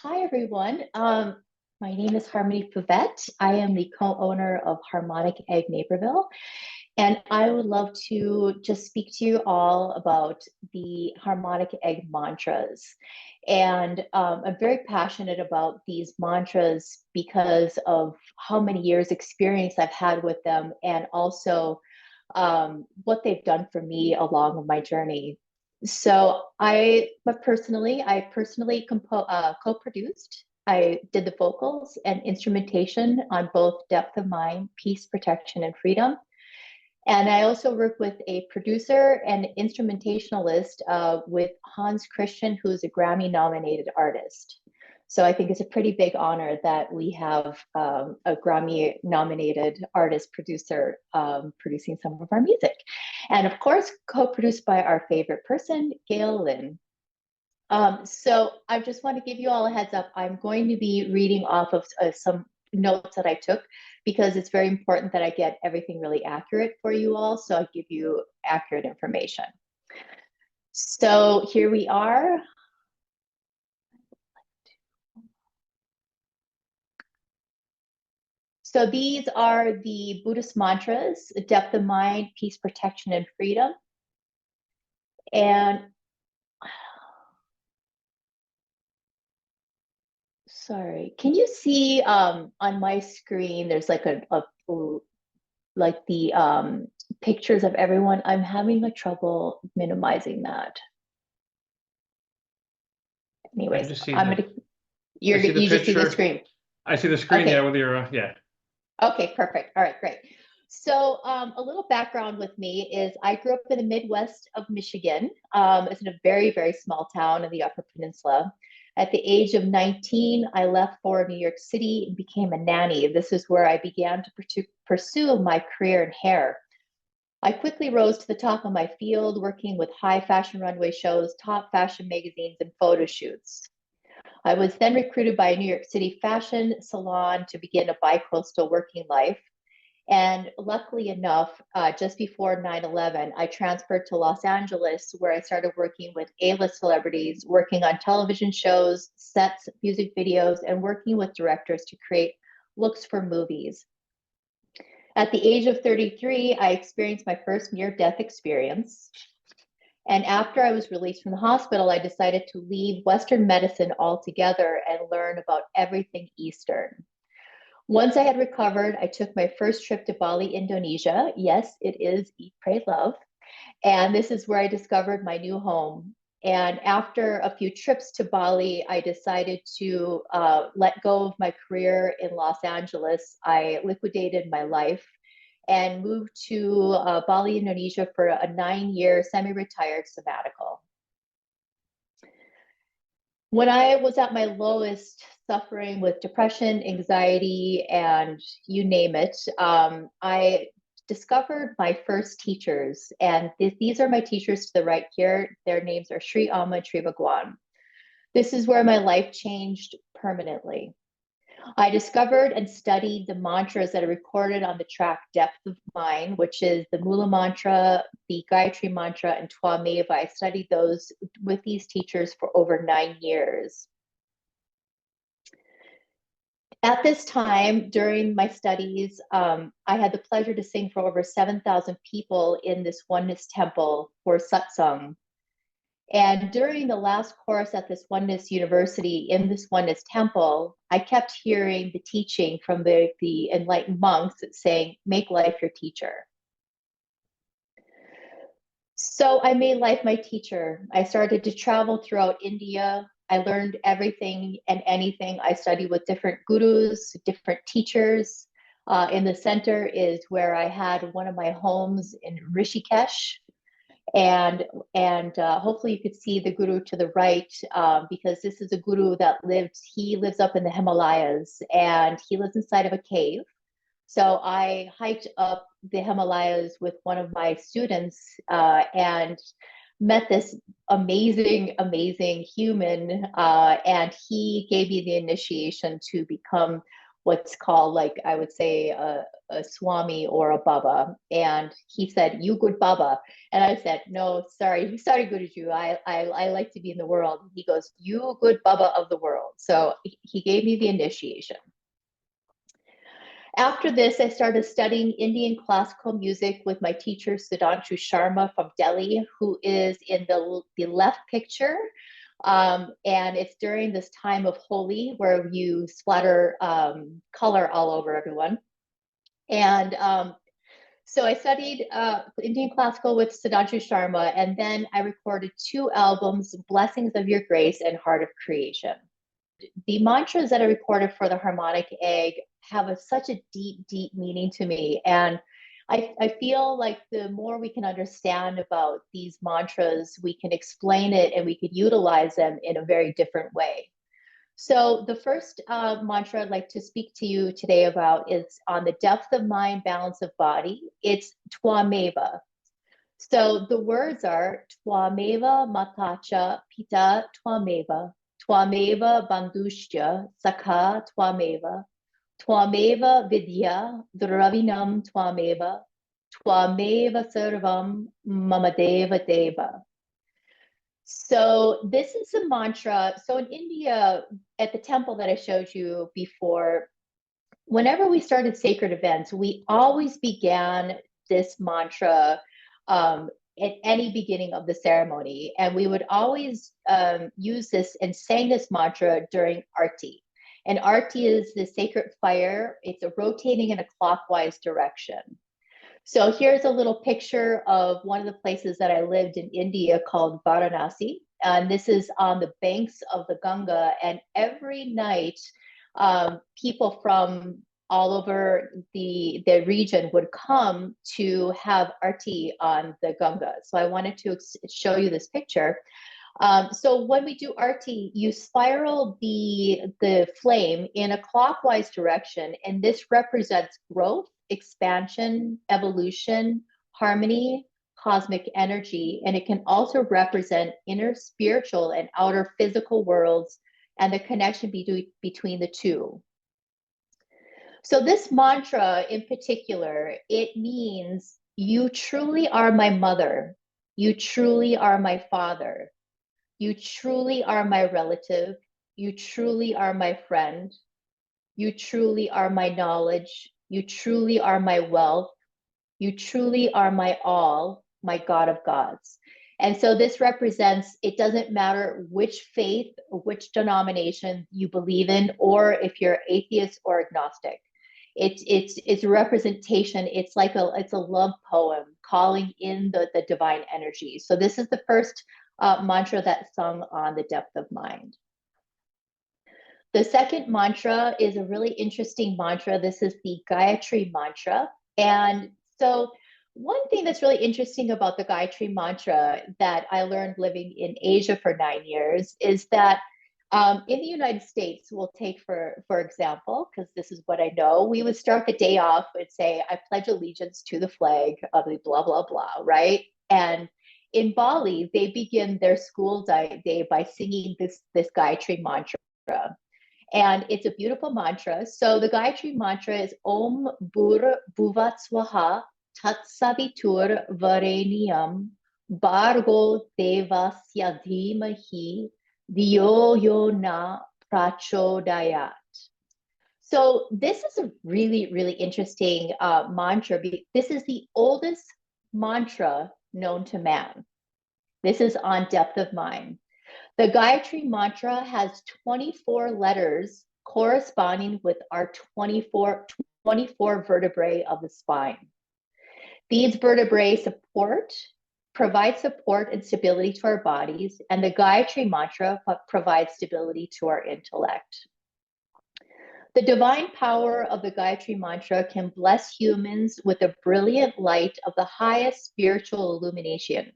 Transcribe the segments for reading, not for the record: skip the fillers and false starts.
Hi, everyone. My name is Harmony Padme. I am the co-owner of Harmonic Egg Naperville, and I would love to just speak to you all about the Harmonic Egg mantras. And I'm very passionate about these mantras because of how many years experience I've had with them, and also what they've done for me along my journey. So I personally co-produced. I did the vocals and instrumentation on both Depth of Mind, Peace, Protection, and Freedom. And I also work with a producer and instrumentationalist with Hans Christian, who's a Grammy nominated artist. So I think it's a pretty big honor that we have a Grammy nominated artist producer producing some of our music. And of course, co-produced by our favorite person, Gail Lynn. So I just want to give you all a heads up. I'm going to be reading off of some notes that I took because it's very important that I get everything really accurate for you all. So I give you accurate information. So here we are. So these are the Buddhist mantras: depth of mind, peace, protection, and freedom. And sorry, can you see on my screen, there's like like the pictures of everyone. I'm having a trouble minimizing that. I Anyways, just see I'm the gonna, I see the you just see the picture. screen. I see the screen, yeah, Okay, with your yeah. okay, perfect. All right, great. So a little background with me is I grew up in the Midwest of Michigan. It's in a very, very small town in the Upper Peninsula. At the age of 19, I left for New York City and became a nanny. This is where I began to pursue my career in hair. I quickly rose to the top of my field, working with high fashion runway shows, top fashion magazines, and photo shoots. I was then recruited by a New York City fashion salon to begin a bi-coastal working life. And luckily enough, just before 9/11, I transferred to Los Angeles, where I started working with A-list celebrities, working on television shows, sets, music videos, and working with directors to create looks for movies. At the age of 33, I experienced my first near-death experience. And after I was released from the hospital, I decided to leave Western medicine altogether and learn about everything Eastern. Once I had recovered, I took my first trip to Bali, Indonesia. Yes, it is Eat, Pray, Love. And this is where I discovered my new home. And after a few trips to Bali, I decided to let go of my career in Los Angeles. I liquidated my life and moved to Bali, Indonesia for a 9-year semi-retired sabbatical. When I was at my lowest, suffering with depression, anxiety, and you name it, I discovered my first teachers. And these are my teachers to the right here. Their names are Sri Amma and Sri Bhagwan. This is where my life changed permanently. I discovered and studied the mantras that are recorded on the track Depth of Mind, which is the Mula mantra, the Gatri mantra, and Twameva. I studied those with these teachers for over 9 years. At this time, during my studies, I had the pleasure to sing for over 7,000 people in this oneness temple for satsang. And during the last course at this Oneness University in this Oneness Temple, I kept hearing the teaching from the enlightened monks saying, make life your teacher. So I made life my teacher. I started to travel throughout India. I learned everything and anything. I studied with different gurus, different teachers. In the center is where I had one of my homes in Rishikesh, and hopefully you could see the guru to the right, because this is a guru that he lives up in the Himalayas, and he lives inside of a cave. So I hiked up the Himalayas with one of my students, and met this amazing, amazing human, and he gave me the initiation to become what's called, like, I would say, a Swami or a Baba. And he said, "You good Baba." And I said, "No, sorry, good as you. I like to be in the world." He goes, "You good Baba of the world." So he gave me the initiation. After this, I started studying Indian classical music with my teacher, Sudhanshu Sharma from Delhi, who is in the left picture. And it's during this time of Holi where you splatter color all over everyone. And so I studied Indian classical with Sudhanshu Sharma, and then I recorded 2 albums, Blessings of Your Grace and Heart of Creation. The mantras that I recorded for the Harmonic Egg have such a deep, deep meaning to me. And I feel like the more we can understand about these mantras, we can explain it and we could utilize them in a very different way. So the first mantra I'd like to speak to you today about is on the depth of mind, balance of body. It's Twameva. So the words are Twameva Matacha Pita Twameva, Twameva Bandhushya Sakha Twameva, Twameva Vidya Dravinam Twameva, Twameva Sarvam Mamadeva Deva. So this is a mantra. So in India, at the temple that I showed you before, whenever we started sacred events, we always began this mantra at any beginning of the ceremony. And we would always use this and sang this mantra during Arti. And Arti is the sacred fire. It's rotating in a clockwise direction. So here's a little picture of one of the places that I lived in India called Varanasi. And this is on the banks of the Ganga. And every night, people from all over the region would come to have arti on the Ganga. So I wanted to show you this picture. So when we do arti, you spiral the flame in a clockwise direction, and this represents growth, expansion, evolution, harmony, cosmic energy, and it can also represent inner spiritual and outer physical worlds and the connection between the two. So this mantra in particular, it means you truly are my mother, you truly are my father, you truly are my relative, you truly are my friend, you truly are my knowledge, you truly are my wealth, you truly are my all, my God of gods. And so this represents, it doesn't matter which faith, which denomination you believe in, or if you're atheist or agnostic. It's a representation. It's like it's a love poem calling in the divine energy. So this is the first mantra that's sung on the depth of mind. The second mantra is a really interesting mantra. This is the Gayatri mantra. And so one thing that's really interesting about the Gayatri mantra that I learned living in Asia for 9 years is that in the United States, we'll take for example, because this is what I know, we would start the day off and say, I pledge allegiance to the flag of the blah, blah, blah, right? And in Bali, they begin their school day by singing this Gayatri mantra. And it's a beautiful mantra. So the Gayatri mantra is Om Bhur Bhuvat Swaha Tat Savitur Vareniyam Bhargo Devasya Dhimahi Diyo Yo Na Prachodayat. So this is a really, really interesting mantra. This is the oldest mantra known to man. This is on depth of mind. The Gayatri mantra has 24 letters corresponding with our 24 vertebrae of the spine. These vertebrae provide support and stability to our bodies, and the Gayatri mantra provides stability to our intellect. The divine power of the Gayatri mantra can bless humans with the brilliant light of the highest spiritual illumination.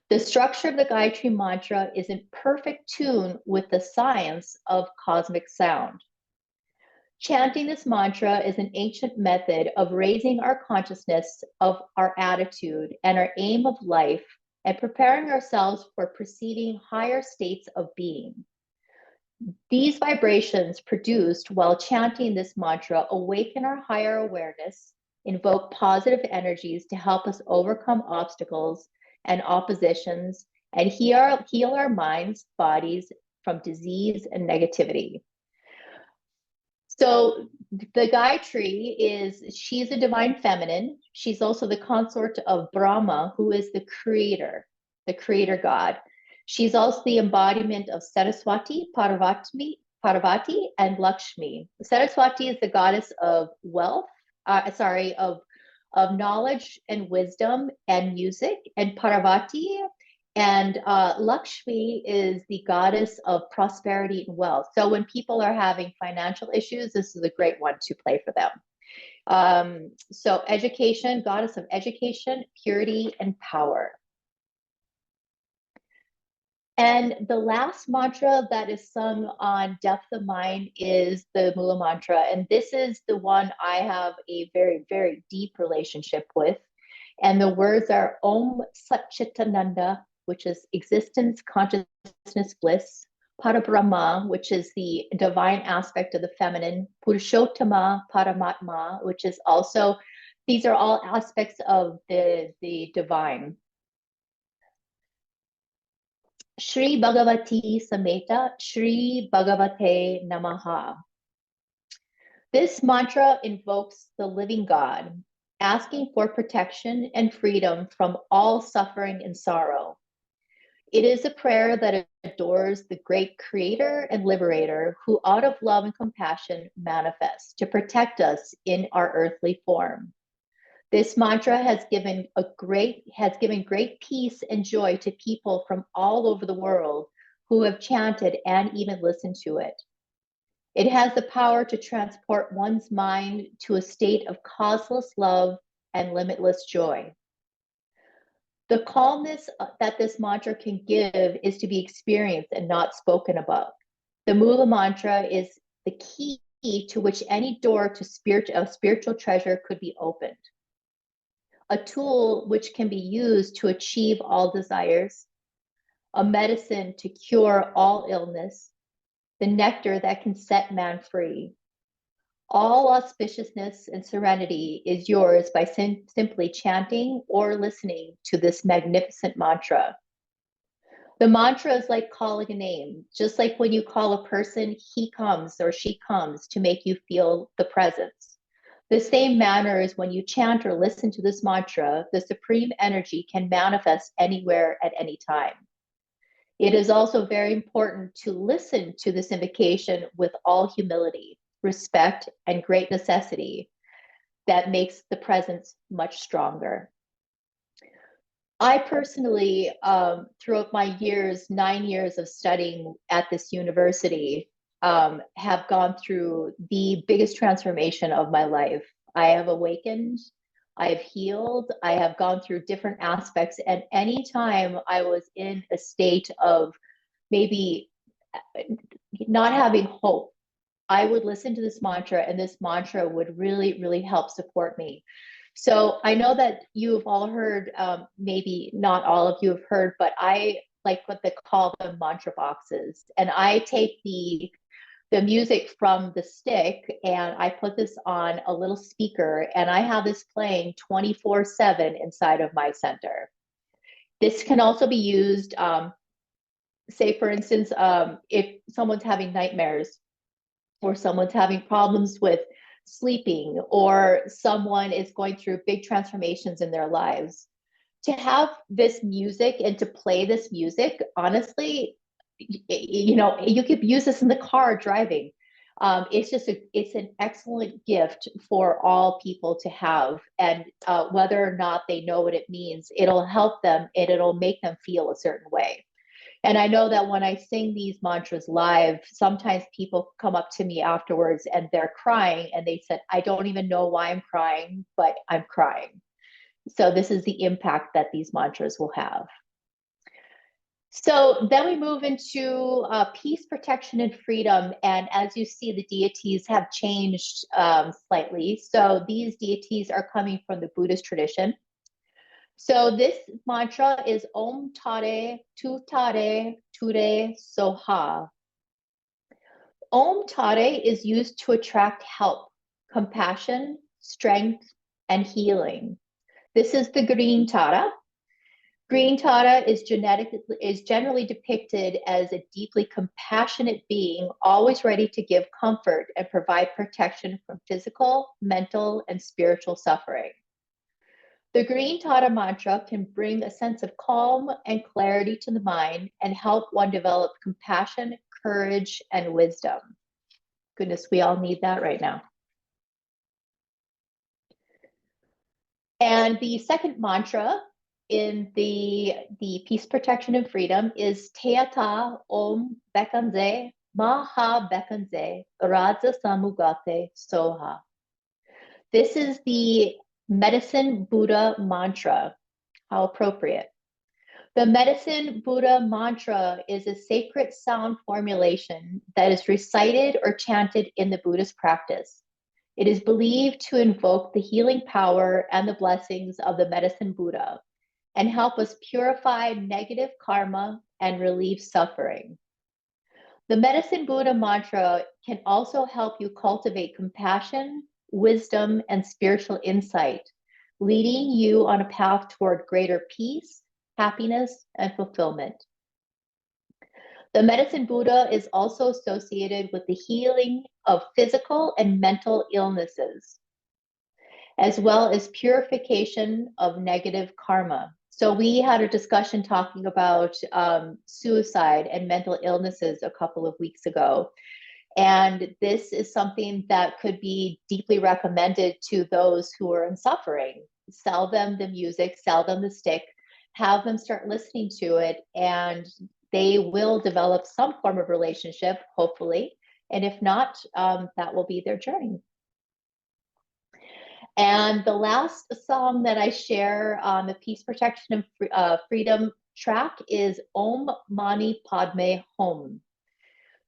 The structure of the Gayatri mantra is in perfect tune with the science of cosmic sound. Chanting this mantra is an ancient method of raising our consciousness of our attitude and our aim of life and preparing ourselves for preceding higher states of being. These vibrations produced while chanting this mantra awaken our higher awareness, invoke positive energies to help us overcome obstacles and oppositions, and heal our minds, bodies from disease and negativity. So the Gayatri she's a divine feminine. She's also the consort of Brahma, who is the creator God. She's also the embodiment of Saraswati, Parvati, and Lakshmi. Saraswati is the goddess of wealth, of knowledge and wisdom and music, and Parvati and Lakshmi is the goddess of prosperity and wealth. So when people are having financial issues, this is a great one to play for them. So education, goddess of education, purity, and power. And the last mantra that is sung on Depth of Mind is the Mula mantra. And this is the one I have a very, very deep relationship with. And the words are Om Sat Chitananda, which is existence, consciousness, bliss. Parabrahma, which is the divine aspect of the feminine. Purushottama, Paramatma, which is also, these are all aspects of the divine. Shri Bhagavati Sameta, Shri Bhagavate Namaha. This mantra invokes the living God, asking for protection and freedom from all suffering and sorrow. It is a prayer that adores the great creator and liberator who out of love and compassion manifests to protect us in our earthly form. This mantra has given great peace and joy to people from all over the world who have chanted and even listened to it. It has the power to transport one's mind to a state of causeless love and limitless joy. The calmness that this mantra can give is to be experienced and not spoken about. The Mula mantra is the key to which any door to spiritual treasure could be opened. A tool which can be used to achieve all desires, a medicine to cure all illness, the nectar that can set man free. All auspiciousness and serenity is yours by simply chanting or listening to this magnificent mantra. The mantra is like calling a name. Just like when you call a person, he comes or she comes to make you feel the presence. The same manner is when you chant or listen to this mantra, the supreme energy can manifest anywhere at any time. It is also very important to listen to this invocation with all humility, respect, and great necessity that makes the presence much stronger. I personally, throughout my 9 years of studying at this university, have gone through the biggest transformation of my life. I have awakened, I have healed, I have gone through different aspects, and anytime I was in a state of maybe not having hope, I would listen to this mantra, and this mantra would really, really help support me. So I know that you've all heard, maybe not all of you have heard, but I like what they call them mantra boxes. And I take the music from the stick and I put this on a little speaker and I have this playing 24/7 inside of my center. This can also be used, say for instance, if someone's having nightmares or someone's having problems with sleeping or someone is going through big transformations in their lives. To have this music and to play this music, honestly, you could use this in the car driving. It's an excellent gift for all people to have, and whether or not they know what it means, it'll help them and it'll make them feel a certain way. And I know that when I sing these mantras live, sometimes people come up to me afterwards and they're crying and they said, I don't even know why I'm crying, but I'm crying. So this is the impact that these mantras will have. So then we move into peace, protection, and freedom. And as you see, the deities have changed slightly. So these deities are coming from the Buddhist tradition. So this mantra is Om Tare Tu Tare Ture Soha. Om Tare is used to attract help, compassion, strength, and healing. This is the green Tara. Green Tara is generally depicted as a deeply compassionate being, always ready to give comfort and provide protection from physical, mental, and spiritual suffering. The Green Tara mantra can bring a sense of calm and clarity to the mind and help one develop compassion, courage, and wisdom. Goodness, we all need that right now. And the second mantra in the peace, protection, and freedom is Teata Om Bekanze Maha Bekanze Raja Samugate Soha. This is the Medicine Buddha mantra. How appropriate. The Medicine Buddha mantra is a sacred sound formulation that is recited or chanted in the Buddhist practice. It is believed to invoke the healing power and the blessings of the Medicine Buddha and help us purify negative karma and relieve suffering. The Medicine Buddha mantra can also help you cultivate compassion, wisdom, and spiritual insight, leading you on a path toward greater peace, happiness, and fulfillment. The Medicine Buddha is also associated with the healing of physical and mental illnesses, as well as purification of negative karma. So we had a discussion talking about suicide and mental illnesses a couple of weeks ago. And this is something that could be deeply recommended to those who are in suffering. Sell them the music, sell them the stick, have them start listening to it, and they will develop some form of relationship, hopefully. And if not, that will be their journey. And the last song that I share on the Peace, Protection, and Freedom track is Om Mani Padme Hum.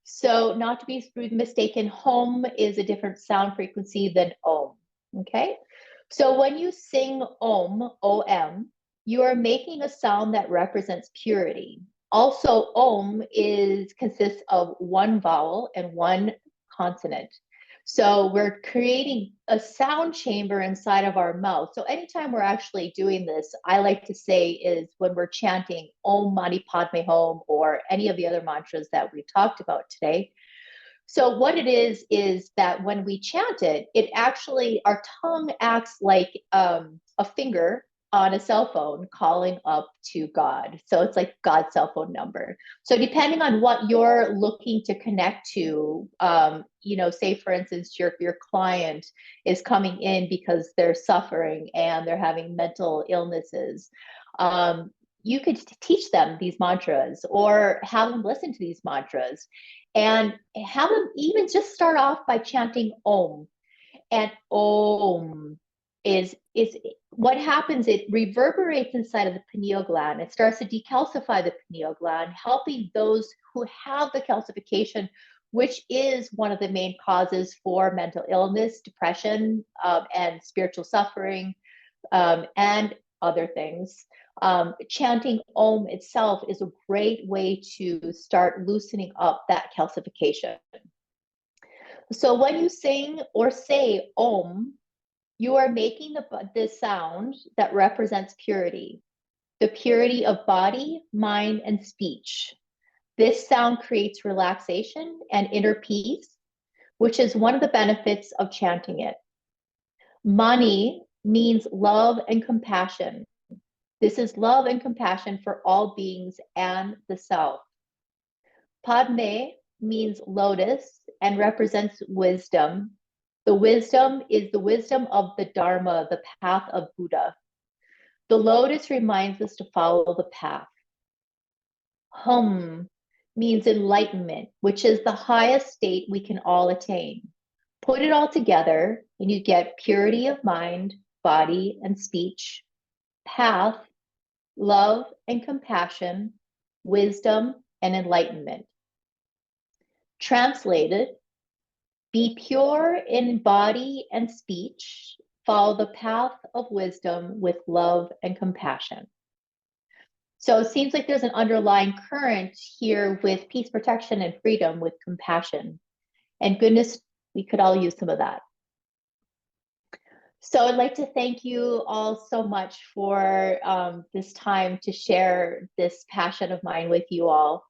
So not to be mistaken, home is a different sound frequency than Om, okay? So when you sing Om, O-M, you are making a sound that represents purity. Also, Om consists of one vowel and one consonant. So we're creating a sound chamber inside of our mouth. So anytime we're actually doing this, I like to say is when we're chanting Om Mani Padme Hum or any of the other mantras that we've talked about today. So what it is that when we chant it, it actually, our tongue acts like a finger on a cell phone calling up to God. So it's like God's cell phone number. So depending on what you're looking to connect to, say for instance, your client is coming in because they're suffering and they're having mental illnesses. You could teach them these mantras or have them listen to these mantras and have them even just start off by chanting Om. And Om is what happens, it reverberates inside of the pineal gland. It starts to decalcify the pineal gland, helping those who have the calcification, which is one of the main causes for mental illness, depression, and spiritual suffering, and other things. Chanting Om itself is a great way to start loosening up that calcification. So when you sing or say Om, you are making the sound that represents purity, the purity of body, mind, and speech. This sound creates relaxation and inner peace, which is one of the benefits of chanting it. Mani means love and compassion. This is love and compassion for all beings and the self. Padme means lotus and represents wisdom. The wisdom is the wisdom of the Dharma, the path of Buddha. The lotus reminds us to follow the path. Hum means enlightenment, which is the highest state we can all attain. Put it all together and you get purity of mind, body, and speech, path, love and compassion, wisdom, and enlightenment. Translated, be pure in body and speech, follow the path of wisdom with love and compassion. So it seems like there's an underlying current here with peace, protection, and freedom with compassion. And goodness, we could all use some of that. So I'd like to thank you all so much for this time to share this passion of mine with you all.